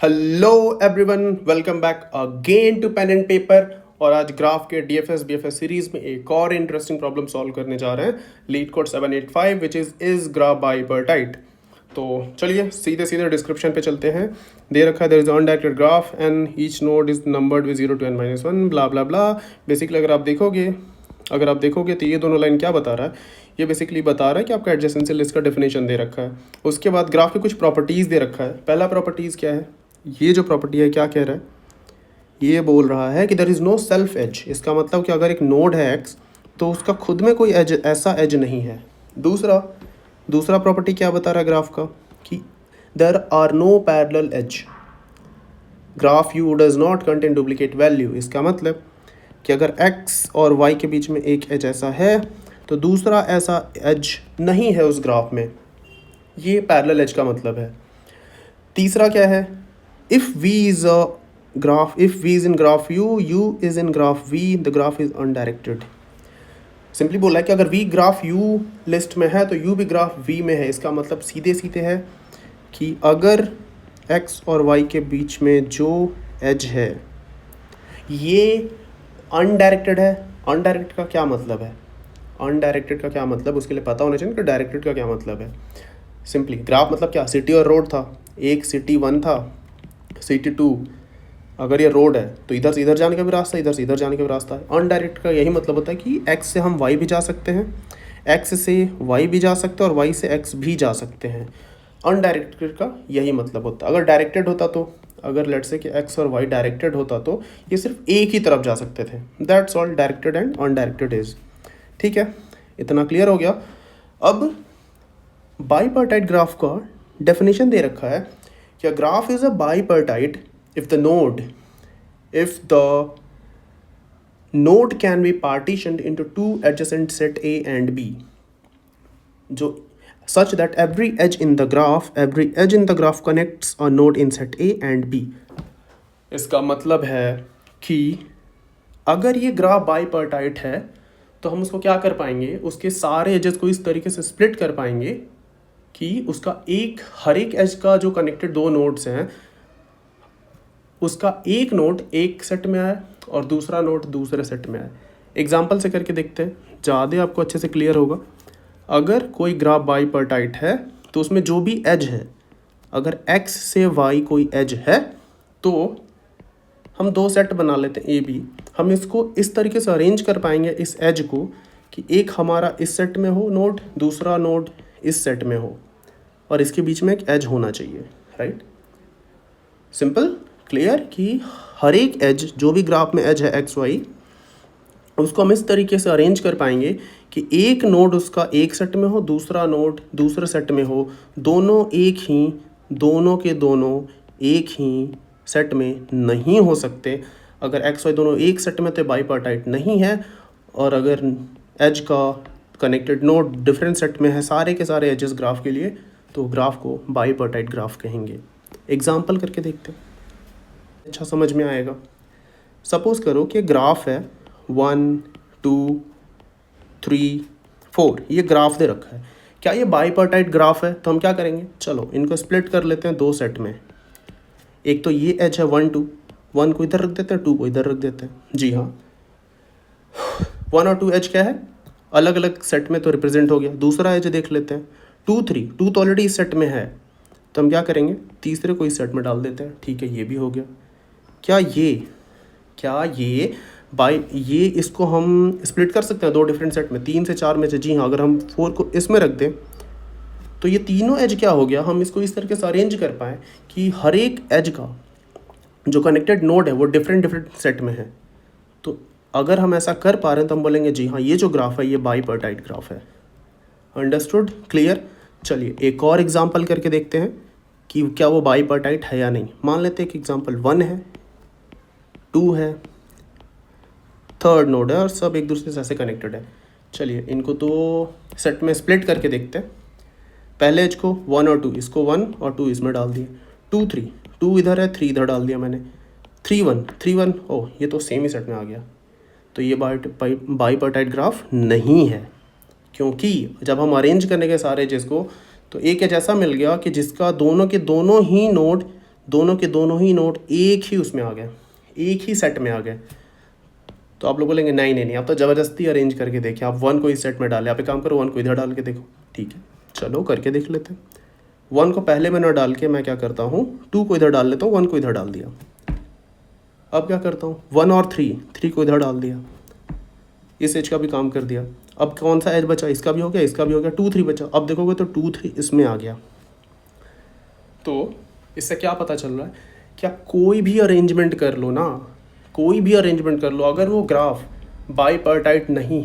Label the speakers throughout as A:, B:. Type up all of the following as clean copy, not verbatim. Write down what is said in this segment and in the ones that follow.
A: Hello everyone, welcome back again to pen and paper. और आज graph के DFS BFS series में एक और इंटरेस्टिंग प्रॉब्लम सॉल्व करने जा रहे हैं। Leet code 785 which is graph bipartite. तो चलिए सीधे सीधे डिस्क्रिप्शन पे चलते हैं। दे रखा है there is undirected graph and each node is numbered with 0 to n-1 blah blah blah. Basically अगर आप देखोगे तो ये दोनों लाइन क्या बता रहा है, ये बेसिकली बता रहा है कि आपका एडजेसेंसी लिस्ट का डेफिनेशन दे रखा है। उसके बाद ग्राफ के कुछ प्रॉपर्टीज़ दे रखा है। पहला प्रॉपर्टीज़ क्या है, ये जो प्रॉपर्टी है क्या कह रहा है, ये बोल रहा है कि there is no self edge. इसका मतलब कि अगर एक नोड है एक्स तो उसका खुद में कोई एज, ऐसा एज नहीं है। दूसरा प्रॉपर्टी क्या बता रहा है ग्राफ का, कि there are no parallel edge. Graph you does not contain duplicate value. इसका मतलब कि अगर एक्स और वाई के बीच में एक एज ऐसा है तो दूसरा ऐसा एज नहीं है उस ग्राफ में। ये पैरेलल एज का मतलब है। तीसरा क्या है, if v is in graph u is in graph v, the graph is undirected। Simply बोला है कि अगर v ग्राफ u लिस्ट में है तो u भी ग्राफ v में है। इसका मतलब सीधे सीधे है कि अगर x और y के बीच में जो एज है ये अनडायरेक्टेड है। अनडायरेक्टेड का क्या मतलब है, अनडायरेक्टेड का क्या मतलब उसके लिए पता होना चाहिए कि डायरेक्टेड का क्या मतलब है। सिंपली ग्राफ मतलब क्या, सिटी और रोड था। एक सिटी 1 था, सिटी 2। अगर ये रोड है तो इधर से इधर जाने का भी रास्ता, इधर से इधर जाने का भी रास्ता है। अनडायरेक्ट का यही मतलब होता है कि x से हम y भी जा सकते हैं, x से y भी जा सकते हैं और y से x भी जा सकते हैं। अनडायरेक्टेड का यही मतलब होता है। अगर डायरेक्टेड होता तो, अगर लेट्स से कि x और y डायरेक्टेड होता तो ये सिर्फ एक ही तरफ जा सकते थे। That's all directed and undirected is. ठीक है, इतना क्लियर हो गया। अब बाइपर्टाइट ग्राफ का डेफिनेशन दे रखा है कि a graph is a bipartite if the node can be partitioned into two adjacent set A and B, जो such that every edge in the graph connects a node in set A and B। इसका मतलब है कि अगर ये graph bipartite है तो हम उसको क्या कर पाएंगे, उसके सारे एजेस को इस तरीके से स्प्लिट कर पाएंगे कि उसका हर एक एज का जो कनेक्टेड दो नोड्स हैं उसका एक नोड एक सेट में आए और दूसरा नोड दूसरे सेट में आए। एग्जांपल से करके देखते हैं, ज़्यादा आपको अच्छे से क्लियर होगा। अगर कोई ग्राफ बाइपर्टाइट है तो उसमें जो भी एज है, अगर x से y कोई एज है तो हम दो सेट बना लेते हैं a b। हम इसको इस तरीके से अरेंज कर पाएंगे इस एज को कि एक हमारा इस सेट में हो नोड, दूसरा नोड इस सेट में हो और इसके बीच में एक एज होना चाहिए। राइट, सिंपल क्लियर कि हर एक एज, जो भी ग्राफ में एज है एक्स वाई, उसको हम इस तरीके से अरेंज कर पाएंगे कि एक नोड उसका एक सेट में हो, दूसरा नोड दूसरे सेट में हो, दोनों के दोनों एक ही सेट में नहीं हो सकते। अगर एक्स वाई दोनों एक सेट में तो बाइपर्टाइट नहीं है, और अगर एज का कनेक्टेड नोड डिफरेंट सेट में है सारे के सारे एजेस ग्राफ के लिए, तो ग्राफ को बाइपर्टाइट ग्राफ कहेंगे। एग्जाम्पल करके देखते हैं, अच्छा समझ में आएगा। सपोज करो कि ग्राफ है 1 2 3 4, ये ग्राफ दे रखा है। क्या ये बाइपर्टाइट ग्राफ है? तो हम क्या करेंगे, चलो इनको स्प्लिट कर लेते हैं दो सेट में। एक तो ये एज है 1 2, 1 को इधर रख देते हैं, 2 को इधर रख देते हैं। जी हाँ, 1 और 2 एज क्या है, अलग अलग सेट में तो रिप्रेजेंट हो गया। दूसरा एज देख लेते हैं 2 3, 2 तो ऑलरेडी इस सेट में है तो हम क्या करेंगे, तीसरे को इस सेट में डाल देते हैं। ठीक है, ये भी हो गया। क्या ये इसको हम स्प्लिट कर सकते हैं दो डिफरेंट सेट में, 3 से 4 में से? जी हाँ, अगर हम 4 को इसमें रख दें तो ये तीनों एज क्या हो गया, हम इसको इस तरीके से अरेंज कर पाएँ कि हर एक एज का जो कनेक्टेड नोड है वो डिफरेंट सेट में है। तो अगर हम ऐसा कर पा रहे हैं तो हम बोलेंगे जी हाँ, ये जो ग्राफ है ये बाइपर्टाइट ग्राफ है। Understood, clear. चलिए एक और एग्जांपल करके देखते हैं कि क्या वो बाइपर्टाइट है या नहीं। मान लेते हैं कि एग्जांपल 1 है, 2 है, थर्ड नोड है और सब एक दूसरे से ऐसे कनेक्टेड है। चलिए इनको तो सेट में स्प्लिट करके देखते हैं। पहले एज को 1 और 2, इसको 1 और 2 इसमें डाल दिए। 2 3, 2 इधर है, 3 इधर डाल दिया मैंने। 3 1, ओह ये तो सेम ही सेट में आ गया। तो ये बाइपर्टाइट ग्राफ नहीं है, क्योंकि जब हम अरेंज करने के सारे एजेस को तो एक एज ऐसा मिल गया कि जिसका दोनों के दोनों ही नोड दोनों के दोनों ही नोड एक ही उसमें आ गए, एक ही सेट में आ गए। तो आप लोग बोलेंगे नहीं नहीं नहीं, आप तो ज़बरदस्ती अरेंज करके देखें, आप 1 को इस सेट में डालें। आप एक काम करो, 1 को इधर डाल के देखो। ठीक है, चलो करके देख लेते हैं। 1 को पहले में ना डाल के मैं क्या करता हूँ, 2 को इधर डाल लेता हूँ, 1 को इधर डाल दिया। अब क्या करता हूँ, 1 और 3 को इधर डाल दिया, इस एज का भी काम कर दिया। अब कौन सा एज बचा, इसका भी हो गया, इसका भी हो गया, 2 3 बचा। अब देखोगे तो 2 3 इसमें आ गया। तो इससे क्या पता चल रहा है कि आप कोई भी अरेंजमेंट कर लो ना, कोई भी अरेंजमेंट कर लो, अगर वो ग्राफ बाईपार्टाइट नहीं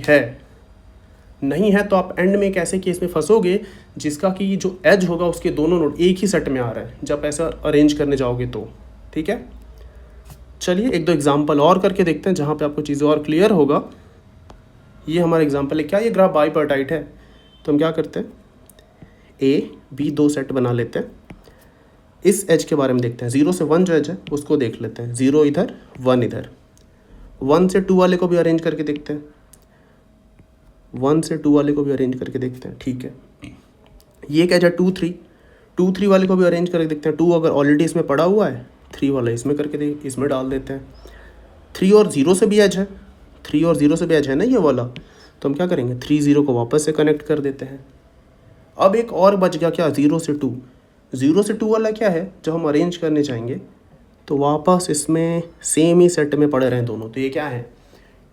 A: है तो आप एंड में एक ऐसे केस में फंसोगे जिसका कि जो एज होगा उसके दोनों नोड एक ही सेट में आ रहा है, जब ऐसा अरेंज करने जाओगे तो। ठीक है, चलिए एक दो एग्जांपल और करके देखते हैं जहाँ पे आपको चीज़ें और क्लियर होगा। ये हमारा एग्जांपल है, क्या ये ग्राफ बाईपार्टाइट है? तो हम क्या करते हैं, ए बी 2 सेट बना लेते हैं। इस एज के बारे में देखते हैं, 0 से 1 जो एज है उसको देख लेते हैं, 0 इधर 1 इधर। 1 से 2 वाले को भी अरेंज करके देखते हैं, 1 से 2 वाले को भी अरेंज करके देखते हैं। ठीक है, ये क्या है, 2 3, 2 3 वाले को भी अरेंज करके देखते हैं। 2 अगर ऑलरेडी इसमें पड़ा हुआ है, 3 वाला इसमें करके इसमें डाल देते हैं। 3 और 0 से भी एज है, 3 और 0 से भी एज है ना ये वाला, तो हम क्या करेंगे, 3 0 को वापस से कनेक्ट कर देते हैं। अब एक और बच गया क्या, 0 से 2। 0 से 2 वाला क्या है, जब हम अरेंज करने चाहेंगे तो वापस इसमें सेम ही सेट में पड़े रहें दोनों। तो ये क्या है,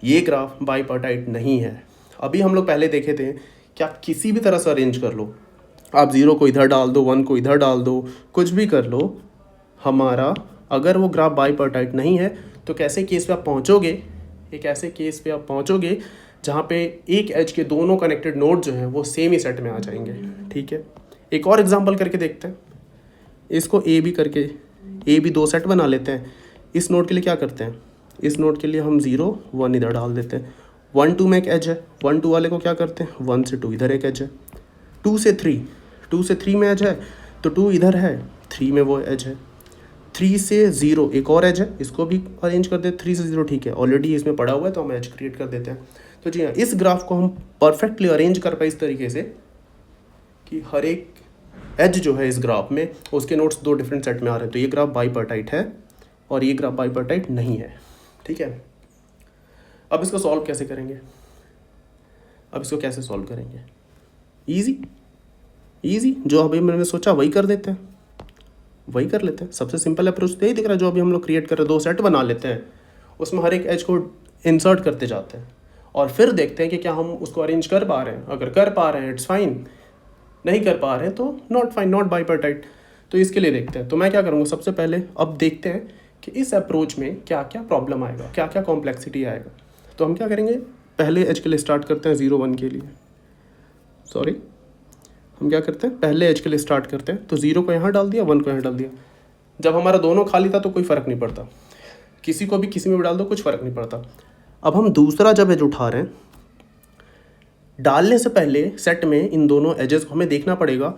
A: ये ग्राफ बाईपार्टाइट नहीं है। अभी हम लोग पहले देखे थे कि आप किसी भी तरह से अरेंज कर लो, आप 0 को इधर डाल दो, 1 को इधर डाल दो, कुछ भी कर लो, हमारा अगर वो ग्राफ बाईपार्टाइट नहीं है तो कैसे केस पे आप पहुंचोगे, एक ऐसे केस पे आप पहुंचोगे जहाँ पे एक एज के दोनों कनेक्टेड नोड जो हैं वो सेम ही सेट में आ जाएंगे। ठीक है, एक और एग्जांपल करके देखते हैं। इसको ए बी करके, ए बी 2 सेट बना लेते हैं। इस नोड के लिए क्या करते हैं, इस नोड के लिए हम 0 1 इधर डाल देते हैं। 1 2 में एक एज है, 1 2 वाले को क्या करते हैं, 1 से 2 इधर एक एज है। 2 से 3 में एज है तो 2 इधर है, 3 में वो एज है। 3 से 0 एक और एज है, इसको भी अरेंज कर देते, 3 से 0। ठीक है, ऑलरेडी इसमें पड़ा हुआ है तो हम एज क्रिएट कर देते हैं। तो जी हाँ, इस ग्राफ को हम परफेक्टली अरेंज कर पाए इस तरीके से कि हर एक एज जो है इस ग्राफ में उसके नोट्स 2 डिफरेंट सेट में आ रहे हैं। तो ये ग्राफ बाईपार्टाइट है और ये ग्राफ बाईपार्टाइट नहीं है। ठीक है, अब इसको सॉल्व कैसे करेंगे, अब इसको कैसे सॉल्व करेंगे, इजी जो अभी मैंने सोचा वही कर देते हैं, वही कर लेते हैं। सबसे सिंपल अप्रोच तो यही दिख रहा है जो अभी हम लोग क्रिएट कर रहे हैं। 2 सेट बना लेते हैं, उसमें हर एक एज को इंसर्ट करते जाते हैं और फिर देखते हैं कि क्या हम उसको अरेंज कर पा रहे हैं। अगर कर पा रहे हैं इट्स फाइन, नहीं कर पा रहे हैं तो नॉट फाइन, नॉट बाईपार्टाइट। तो इसके लिए देखते हैं। तो मैं क्या करूँगा, सबसे पहले अब देखते हैं कि इस अप्रोच में क्या क्या प्रॉब्लम आएगा, क्या क्या कॉम्प्लेक्सिटी आएगा। तो हम क्या करेंगे, पहले एज के लिए स्टार्ट करते हैं 0 1 के लिए, सॉरी हम क्या करते हैं, पहले एज के लिए स्टार्ट करते हैं। तो 0 को यहाँ डाल दिया, 1 को यहाँ डाल दिया। जब हमारा दोनों खाली था तो कोई फ़र्क नहीं पड़ता, किसी को भी किसी में भी डाल दो, कुछ फ़र्क नहीं पड़ता। अब हम दूसरा जब एज उठा रहे हैं, डालने से पहले सेट में इन दोनों एजेस को हमें देखना पड़ेगा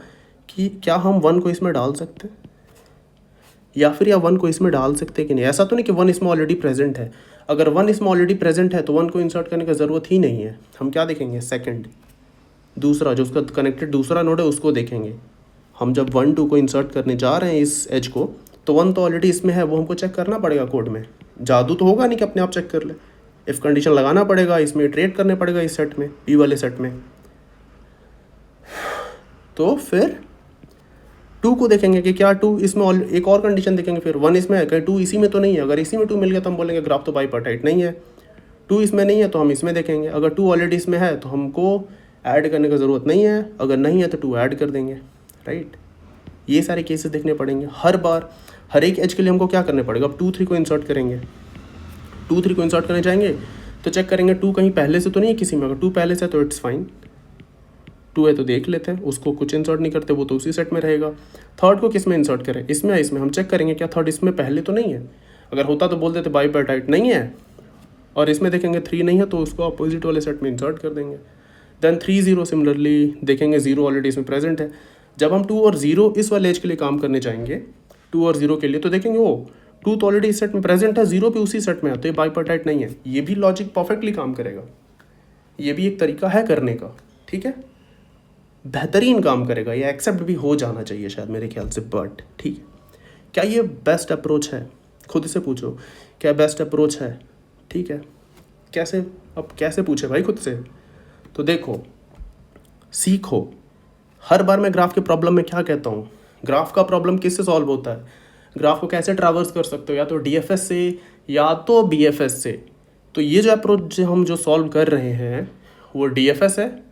A: कि क्या हम 1 को इसमें डाल सकते हैं या फिर 1 को इसमें डाल सकते हैं कि नहीं। ऐसा तो नहीं कि 1 इसमें ऑलरेडी प्रेजेंट है। अगर 1 इसमें ऑलरेडी प्रेजेंट है तो 1 को इंसर्ट करने की ज़रूरत ही नहीं है। हम क्या देखेंगे, सेकंड, दूसरा जो उसका कनेक्टेड दूसरा नोड है उसको देखेंगे। हम जब 1 2 को इंसर्ट करने जा रहे हैं इस एज को, तो 1 तो ऑलरेडी इसमें है, वो हमको चेक करना पड़ेगा कोड में। जादू तो होगा नहीं कि अपने आप चेक कर ले, इफ़ कंडीशन लगाना पड़ेगा, इसमें इटरेट करने पड़ेगा इस सेट में, पी वाले सेट में। तो फिर 2 को देखेंगे कि क्या 2 इसमें एक और कंडीशन देखेंगे, फिर 1 इसमें है, कहीं 2 इसी में तो नहीं है। अगर इसी में 2 मिल गया तो हम बोलेंगे ग्राफ तो बाईपार्टाइट नहीं है। 2 इसमें नहीं है तो हम इसमें देखेंगे, अगर 2 ऑलरेडी इसमें है तो हमको ऐड करने की ज़रूरत नहीं है, अगर नहीं है तो 2 ऐड कर देंगे, राइट। ये सारे केसेस देखने पड़ेंगे हर बार, हर एक एज के लिए हमको क्या करने पड़ेगा। अब 2 3 को इंसर्ट करेंगे, 2 3 को इंसर्ट करने जाएंगे तो चेक करेंगे 2 कहीं पहले से तो नहीं है किसी में। अगर 2 पहले से है तो इट्स फाइन, 2 है तो देख लेते हैं, उसको कुछ इंसर्ट नहीं करते, वो तो उसी सेट में रहेगा। थर्ड को किस में इंसर्ट करें, इसमें या इसमें, हम चेक करेंगे क्या थर्ड इसमें पहले तो नहीं है। अगर होता तो बोल देते बाईपार्टाइट नहीं है, और इसमें देखेंगे 3 नहीं है तो उसको अपोजिट वाले सेट में इंसर्ट कर देंगे। देन 3 0 सिमिलरली देखेंगे 0 ऑलरेडी इसमें प्रेजेंट है। जब हम 2 और 0 इस वाले एज के लिए काम करने जाएंगे, 2 और 0 के लिए, तो देखेंगे वो 2 तो ऑलरेडी इस सेट में प्रेजेंट है, 0 भी उसी सेट में है, तो ये बाईपार्टाइट नहीं है। ये भी लॉजिक परफेक्टली काम करेगा, ये भी एक तरीका है करने का, ठीक है, बेहतरीन काम करेगा, ये एक्सेप्ट भी हो जाना चाहिए शायद मेरे ख्याल से, बट ठीक है। क्या ये बेस्ट अप्रोच है? खुद से पूछो, क्या बेस्ट अप्रोच है? ठीक है, कैसे? अब कैसे पूछे भाई खुद से? तो देखो, सीखो। हर बार मैं ग्राफ के प्रॉब्लम में क्या कहता हूँ, ग्राफ का प्रॉब्लम किससे सॉल्व होता है, ग्राफ को कैसे ट्रैवर्स कर सकते हो, या तो डीएफएस से या तो बीएफएस से। तो ये जो अप्रोच हम जो सॉल्व कर रहे हैं वो डीएफएस है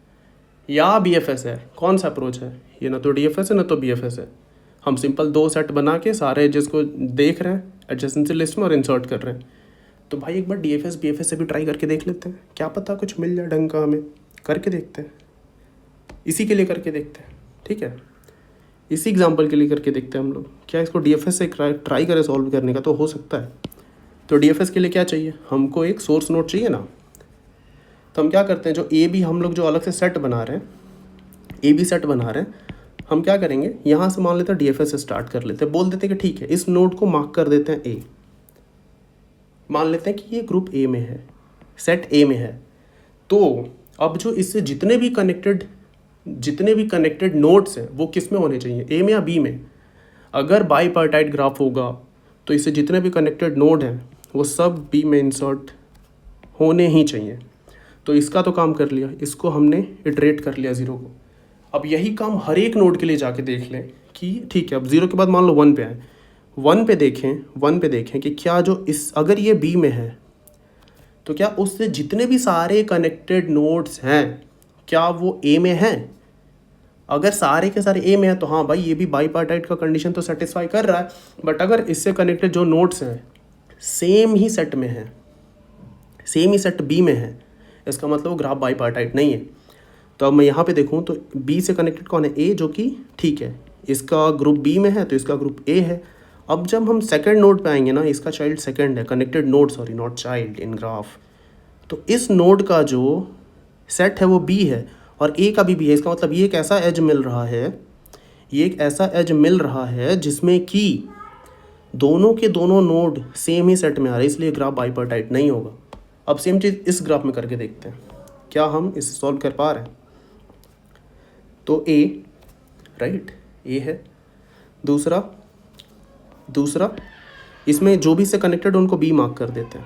A: या बीएफएस है? कौन सा अप्रोच है ये? ना तो डीएफएस है ना तो बीएफएस है। हम सिंपल 2 सेट बना के सारे एजेस को देख रहे हैं एडजेसेंसी लिस्ट में और इंसर्ट कर रहे हैं। तो भाई एक बार डीएफएस बीएफएस से भी ट्राई करके देख लेते हैं, क्या पता कुछ मिल जाए ढंग का। हमें करके देखते हैं, इसी के लिए करके देखते हैं, ठीक है, इसी एग्जांपल के लिए करके देखते हैं हम लोग। क्या इसको डीएफएस से ट्राई करें सॉल्व करने का? तो हो सकता है। तो डीएफएस के लिए क्या चाहिए हमको? एक सोर्स नोड चाहिए ना। तो हम क्या करते हैं, जो ए बी हम लोग जो अलग से सेट बना रहे हैं, ए बी सेट बना रहे हैं, हम क्या करेंगे, यहाँ से मान लेते हैं डीएफएस से स्टार्ट कर लेते हैं। बोल देते हैं कि ठीक है, इस नोड को मार्क कर देते हैं ए। मान लेते हैं कि ये ग्रुप ए में है, सेट ए में है। तो अब जो इससे जितने भी कनेक्टेड नोड्स हैं वो किस में होने चाहिए, ए में या बी में? अगर बाईपार्टाइट ग्राफ होगा तो इससे जितने भी कनेक्टेड नोड हैं वो सब बी में इंसर्ट होने ही चाहिए। तो इसका तो काम कर लिया, इसको हमने इटरेट कर लिया 0 को। अब यही काम हर एक नोड के लिए जाके देख लें कि ठीक है, अब 0 के बाद मान लो 1 पे आए, 1 पे देखें कि क्या जो इस, अगर ये बी में है तो क्या उससे जितने भी सारे कनेक्टेड नोड्स हैं क्या वो ए में हैं? अगर सारे के सारे ए में है तो हाँ भाई, ये भी बाईपार्टाइट का कंडीशन तो सेटिस्फाई कर रहा है। बट अगर इससे कनेक्टेड जो नोड्स हैं सेम ही सेट में है, सेम ही सेट बी में है, इसका मतलब वो ग्राफ बाईपार्टाइट नहीं है। तो अब मैं यहाँ पे देखूँ तो बी से कनेक्टेड कौन है? ए, जो कि ठीक है, इसका ग्रुप बी में है तो इसका ग्रुप ए है। अब जब हम सेकंड नोड पे आएंगे ना, इसका चाइल्ड सेकंड है, connected node, sorry not child in graph. तो इस नोड का जो सेट है वो बी है और ए का भी बी है। इसका मतलब ये एक ऐसा एज मिल रहा है, ये एक ऐसा एज मिल रहा है जिसमें कि दोनों के दोनों नोड सेम ही सेट में आ रहे हैं, इसलिए ग्राफ बाईपार्टाइट नहीं होगा। अब सेम चीज़ इस ग्राफ में करके देखते हैं, क्या हम इसे सॉल्व कर पा रहे हैं? तो ए, राइट, ए है। दूसरा इसमें जो भी इससे कनेक्टेड उनको बी मार्क कर देते हैं,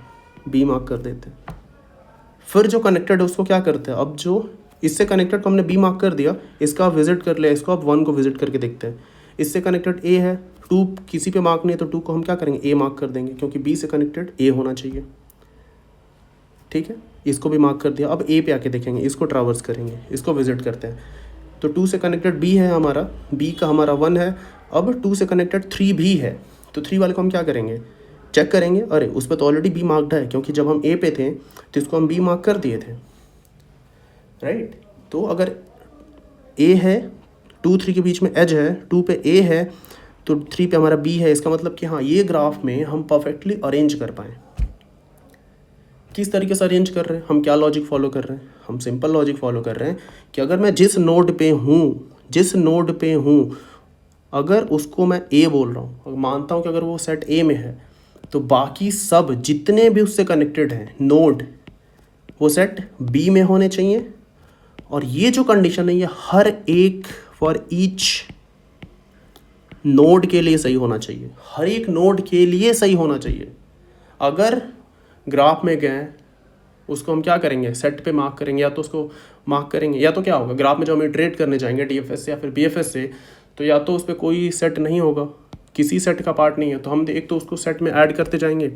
A: फिर जो कनेक्टेड है उसको क्या करते हैं, अब जो इससे कनेक्टेड को हमने बी मार्क कर दिया, इसका विजिट कर लिया, इसको अब 1 को विजिट करके देखते हैं। इससे कनेक्टेड ए है, 2 किसी पे मार्क नहीं है तो 2 को हम क्या करेंगे, ए मार्क कर देंगे, क्योंकि बी से कनेक्टेड ए होना चाहिए, ठीक है। इसको भी मार्क कर दिया। अब ए पे आके देखेंगे, इसको ट्रैवर्स करेंगे, इसको विजिट करते हैं। तो 2 से कनेक्टेड बी है हमारा, बी का हमारा 1 है। अब 2 से कनेक्टेड 3 भी है, तो 3 वाले को हम क्या करेंगे, चेक करेंगे। अरे उस पर तो ऑलरेडी बी मार्क्ड है, क्योंकि जब हम ए पे थे तो इसको हम बी मार्क कर दिए थे, राइट। तो अगर ए है, 2 3 के बीच में एज है, 2 पे ए है तो 3 पे हमारा बी है। इसका मतलब कि हाँ, ये ग्राफ में हम परफेक्टली अरेंज कर पाएँ। किस तरीके से अरेंज कर रहे हैं, हम क्या लॉजिक फॉलो कर रहे हैं? हम सिंपल लॉजिक फॉलो कर रहे हैं कि अगर मैं जिस नोड पे हूँ अगर उसको मैं ए बोल रहा हूँ, मानता हूँ कि अगर वो सेट ए में है तो बाकी सब जितने भी उससे कनेक्टेड हैं नोड वो सेट बी में होने चाहिए। और ये जो कंडीशन है ये हर एक फॉर ईच नोड के लिए सही होना चाहिए, हर एक नोड के लिए सही होना चाहिए। अगर ग्राफ में गए उसको हम क्या करेंगे, सेट पे मार्क करेंगे, या तो उसको मार्क करेंगे, या तो क्या होगा, ग्राफ में जो हम इटरेट करने जाएंगे डीएफएस से या फिर बीएफएस से, तो या तो उस पर कोई सेट नहीं होगा, किसी सेट का पार्ट नहीं है, तो हम एक तो उसको सेट में ऐड करते जाएंगे,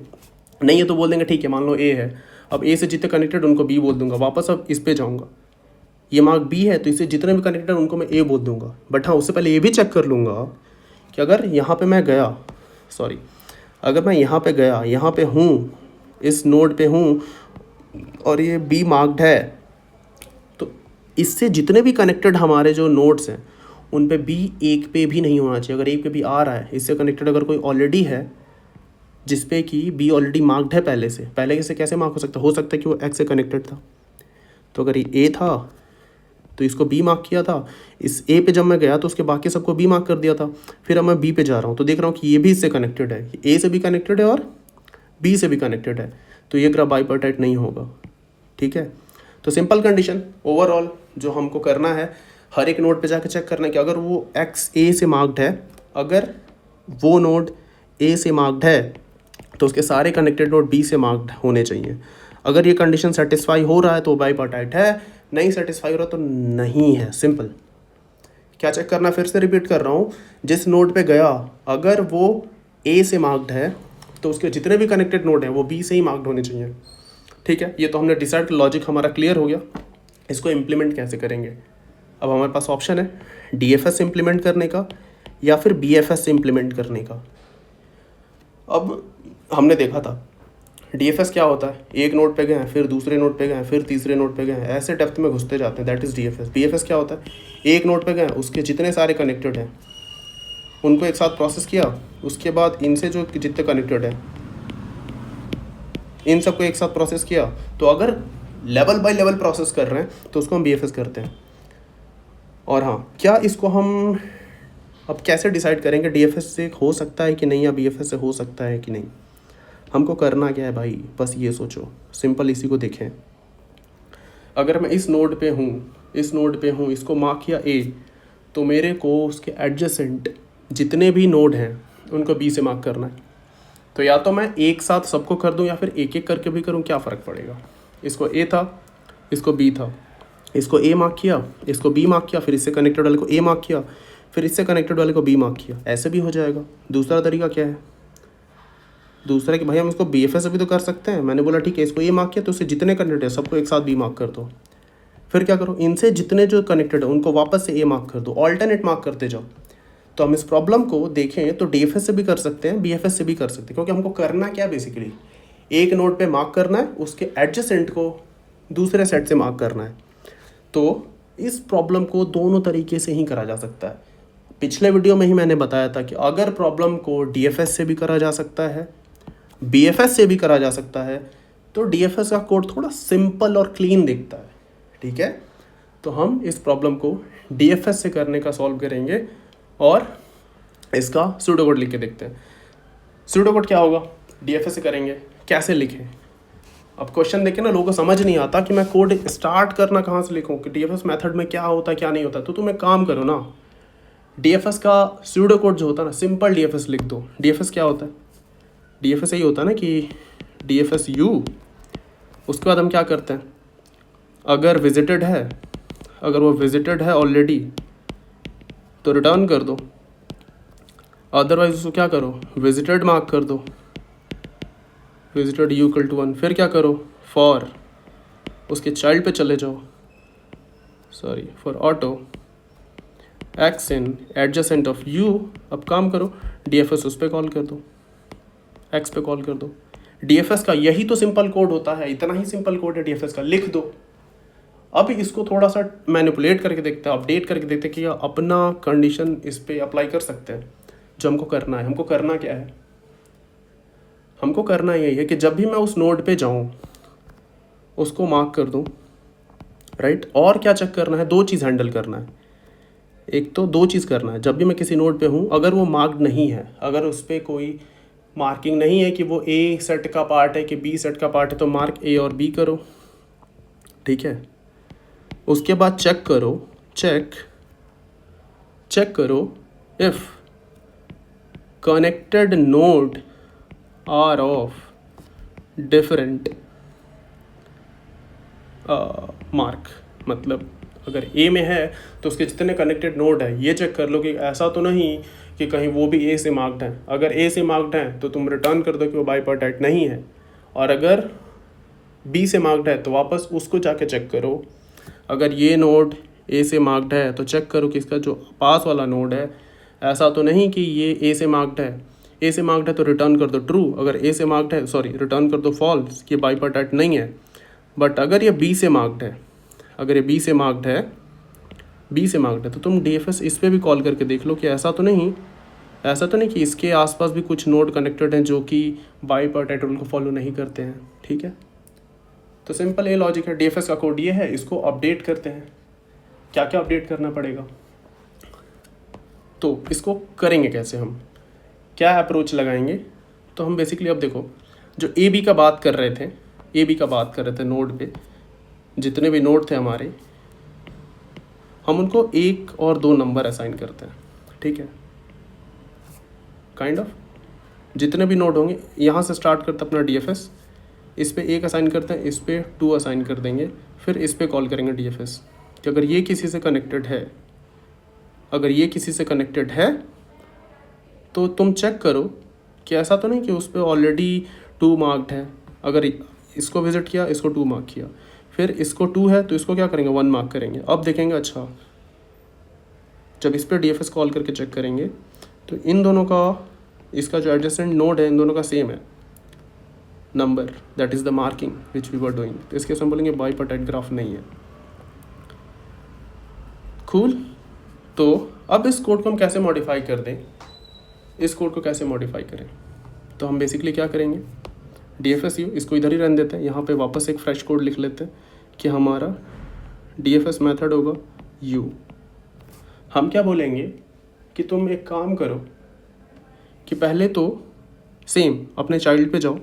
A: नहीं है तो बोल देंगे ठीक है, मान लो ए है, अब ए से जितने कनेक्टेड उनको बी बोल दूंगा, वापस अब इस पे जाऊँगा, ये मार्क बी है तो इससे जितने भी कनेक्टेड उनको मैं ए बोल दूंगा। बट हाँ, उससे पहले ये भी चेक कर लूँगा कि अगर यहाँ पे मैं गया, अगर मैं यहाँ पे गया, यहाँ पे हूँ, इस नोड पे हूँ और ये बी मार्क्ड है, तो इससे जितने भी कनेक्टेड हमारे जो नोड्स हैं उन पे बी एक पे भी नहीं होना चाहिए। अगर एक पे भी आ रहा है, इससे कनेक्टेड अगर कोई ऑलरेडी है जिसपे कि बी ऑलरेडी मार्क्ड है पहले से कैसे मार्क हो सकता है कि वो एक्स से कनेक्टेड था। तो अगर ये ए था तो इसको बी मार्क किया था, इस ए पे जब मैं गया तो उसके बाकी सबको बी मार्क कर दिया था। फिर अब मैं बी पे जा रहा हूँ तो देख रहा हूँ कि ये भी इससे कनेक्टेड है, ए से भी कनेक्टेड है और बी से भी कनेक्टेड है, तो ये ग्राफ बाईपार्टाइट नहीं होगा, ठीक है। तो सिंपल कंडीशन ओवरऑल जो हमको करना है, हर एक नोड पे जाकर चेक करना है कि अगर वो एक्स ए से मार्क्ड है, अगर वो नोड ए से मार्क्ड है तो उसके सारे कनेक्टेड नोड बी से मार्क्ड होने चाहिए। अगर ये कंडीशन सेटिस्फाई हो रहा है तो बाइपार्टाइट है, नहीं सेटिस्फाई हो रहा तो नहीं है। सिंपल। क्या चेक करना, फिर से रिपीट कर रहा हूँ, जिस नोड पे गया अगर वो ए से मार्क्ड है तो उसके जितने भी कनेक्टेड नोड हैं वो बी से ही मार्क्ड होने चाहिए। ठीक है, ये तो हमने डिसाइड, लॉजिक हमारा क्लियर हो गया। इसको इम्प्लीमेंट कैसे करेंगे? अब हमारे पास ऑप्शन है डीएफएस से इम्प्लीमेंट करने का या फिर बीएफएस से इम्प्लीमेंट करने का। अब हमने देखा था डीएफएस क्या होता है, एक नोड पे गए हैं, फिर दूसरे नोड पे गए हैं, फिर तीसरे नोड पे गए हैं, ऐसे डेप्थ में घुसते जाते हैं, दैट इज़ डीएफएस। बीएफएस क्या होता है, एक नोड पे गए, उसके जितने सारे कनेक्टेड हैं उनको एक साथ प्रोसेस किया, उसके बाद इनसे जो जितने कनेक्टेड हैं इन सबको एक साथ प्रोसेस किया। तो अगर लेवल बाय लेवल प्रोसेस कर रहे हैं तो उसको हम बीएफएस करते हैं। और हाँ, क्या इसको हम अब कैसे डिसाइड करेंगे डीएफएस से हो सकता है कि नहीं या बीएफएस से हो सकता है कि नहीं? हमको करना क्या है भाई, बस ये सोचो, सिंपल इसी को देखें। अगर मैं इस नोड पे हूँ, इसको मार्क किया ए, तो मेरे को उसके एडजेसेंट जितने भी नोड हैं उनको बी से मार्क करना है। तो या तो मैं एक साथ सबको कर दूं या फिर एक एक करके भी करूं, क्या फ़र्क पड़ेगा? इसको ए था, इसको बी था, इसको ए मार्क किया, इसको बी मार्क किया, फिर इससे कनेक्टेड वाले को ए मार्क किया, फिर इससे कनेक्टेड वाले को बी मार्क किया, ऐसे भी हो जाएगा। दूसरा तरीका क्या है, दूसरा कि भाई हम इसको बी एफ एस से भी तो कर सकते हैं। मैंने बोला ठीक है, इसको ए मार्क किया तो उससे जितने कनेक्टेड है सबको एक साथ बी मार्क कर दो। फिर क्या करो, इनसे जितने जो कनेक्टेड है उनको वापस से ए मार्क कर दो, ऑल्टरनेट मार्क करते जाओ। तो हम इस प्रॉब्लम को देखें तो डीएफएस से भी कर सकते हैं, बीएफएस से भी कर सकते हैं, क्योंकि हमको करना क्या बेसिकली, एक नोड पे मार्क करना है, उसके एडजेसेंट को दूसरे सेट से मार्क करना है। तो इस प्रॉब्लम को दोनों तरीके से ही करा जा सकता है। पिछले वीडियो में ही मैंने बताया था कि अगर प्रॉब्लम को डीएफएस से भी करा जा सकता है, बीएफएस से भी करा जा सकता है, तो डीएफएस का कोड थोड़ा सिंपल और क्लीन दिखता है। ठीक है, तो हम इस प्रॉब्लम को डीएफएस से करने का सॉल्व करेंगे और इसका सूडो कोड लिख के देखते हैं। सूडो कोड क्या होगा, डीएफएस से करेंगे, कैसे लिखें? अब क्वेश्चन देखे ना, लोगों को समझ नहीं आता कि मैं कोड स्टार्ट करना कहाँ से लिखूँ, कि डीएफएस मेथड में क्या होता है क्या नहीं होता। तो तुम एक काम करो ना, डीएफएस का सूडो कोड जो होता है ना, सिंपल डीएफएस लिख दो। डीएफएस क्या होता है, डीएफएस यही होता है ना कि डीएफएस यू, उसके बाद हम क्या करते हैं, अगर विजिटेड है, अगर वो विजिटेड है ऑलरेडी तो रिटर्न कर दो, अदरवाइज उसको क्या करो, विजिटेड मार्क कर दो, विजिटेड यू इक्वल टू 1। फिर क्या करो, फॉर उसके चाइल्ड पे चले जाओ, sorry for auto x in adjacent of you. अब काम करो, डीएफएस उस पर कॉल कर दो, एक्स पे कॉल कर दो। डीएफएस का यही तो सिंपल कोड होता है, इतना ही सिंपल कोड है डीएफएस का, लिख दो। अब इसको थोड़ा सा मैनिपुलेट करके देखते हैं, अपडेट करके देखते हैं कि अपना कंडीशन इस पे अप्लाई कर सकते हैं। जो हमको करना है, हमको करना क्या है, हमको करना यही है कि जब भी मैं उस नोड पे जाऊं उसको मार्क कर दूं, राइट। और क्या चेक करना है, दो चीज़ हैंडल करना है। एक तो दो चीज़ करना है, जब भी मैं किसी नोड पे हूँ अगर वो मार्क्ड नहीं है, अगर उस पर कोई मार्किंग नहीं है कि वो ए सेट का पार्ट है कि बी सेट का पार्ट है, तो मार्क ए और बी करो। ठीक है, उसके बाद चेक करो if connected node are of different mark. मतलब अगर ए में है तो उसके जितने कनेक्टेड नोड है ये चेक कर लो कि ऐसा तो नहीं कि कहीं वो भी ए से मार्क्ड है। अगर ए से मार्क्ड है तो तुम रिटर्न कर दो कि वो बाइपार्टाइट नहीं है, और अगर बी से मार्क्ड है तो वापस उसको जाके चेक करो। अगर ये नोड ए से मार्क्ड है तो चेक करो कि इसका जो पास वाला नोड है ऐसा तो नहीं कि ये ए से मार्क्ड है। ए से मार्क्ड है तो रिटर्न कर दो ट्रू, अगर ए से मार्क्ड है रिटर्न कर दो फॉल्स कि बाइपार्टाइट नहीं है। बट अगर ये बी से मार्क्ड है, अगर ये बी से मार्क्ड है तो तुम डीएफएस इस पर भी कॉल करके देख लो कि ऐसा तो नहीं कि इसके आसपास भी कुछ नोड कनेक्टेड हैं जो कि बाइपार्टाइट रूल को फॉलो नहीं करते हैं। ठीक है, तो सिंपल ये लॉजिक है। डीएफएस का कोड ये है, इसको अपडेट करते हैं। क्या क्या अपडेट करना पड़ेगा, तो इसको करेंगे कैसे, हम क्या अप्रोच लगाएंगे। तो हम बेसिकली अब देखो, जो ए बी का बात कर रहे थे नोड पे, जितने भी नोड थे हमारे, हम उनको 1 और 2 नंबर असाइन करते हैं। ठीक है, काइंड ऑफ जितने भी नोड होंगे यहाँ से स्टार्ट करते अपना DFS, इस पे 1 असाइन करते हैं, इस पे 2 असाइन कर देंगे, फिर इस पे कॉल करेंगे DFS कि अगर ये किसी से कनेक्टेड है, अगर ये किसी से कनेक्टेड है तो तुम चेक करो कि ऐसा तो नहीं कि उस पर ऑलरेडी 2 मार्क्ड है। अगर इसको विजिट किया, इसको 2 मार्क किया, फिर इसको 2 है तो इसको क्या करेंगे 1 मार्क करेंगे। अब देखेंगे अच्छा जब इस पर DFS कॉल करके चेक करेंगे तो इन दोनों का, इसका जो एडजेसेंट नोड है इन दोनों का सेम है number, that is the marking which we were doing. तो इसके हम बोलेंगे बाइपार्टाइट ग्राफ नहीं है। कूल। तो अब इस कोड को हम कैसे मॉडिफाई कर दें, इस कोड को कैसे मॉडिफाई करें, तो हम बेसिकली क्या करेंगे DFS U इसको इधर ही रहने देते हैं, यहाँ पे वापस एक फ्रेश कोड लिख लेते हैं कि हमारा DFS मेथड होगा U। हम क्या बोलेंगे कि तुम एक काम करो कि पहले तो सेम अपने चाइल्ड पे जाओ,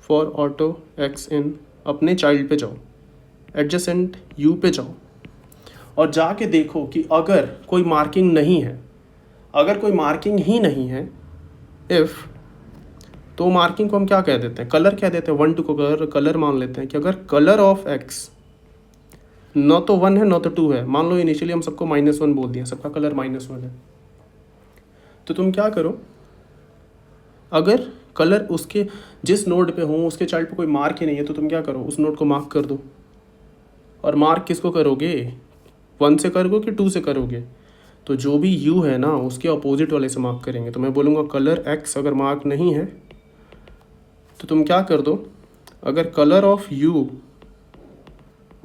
A: फॉर ऑटो x इन अपने चाइल्ड पे जाओ, एडजेसेंट U पे जाओ और जाके देखो कि अगर कोई मार्किंग नहीं है, अगर कोई मार्किंग ही नहीं है इफ़, तो मार्किंग को हम क्या कह देते हैं, कलर कह देते हैं। 1 2 को कलर मान लेते हैं कि अगर कलर ऑफ x न तो 1 है न तो 2 है, मान लो इनिशियली हम सबको -1 बोल दिया, सबका कलर -1 है, तो तुम क्या करो, अगर कलर उसके जिस नोड पे हो उसके चाइल्ड पे कोई मार्क ही नहीं है तो तुम क्या करो उस नोड को मार्क कर दो। और मार्क किसको करोगे, 1 से करोगे कि 2 से करोगे, तो जो भी U है ना उसके अपोजिट वाले से मार्क करेंगे। तो मैं बोलूँगा कलर x अगर मार्क नहीं है तो तुम क्या कर दो, अगर कलर ऑफ U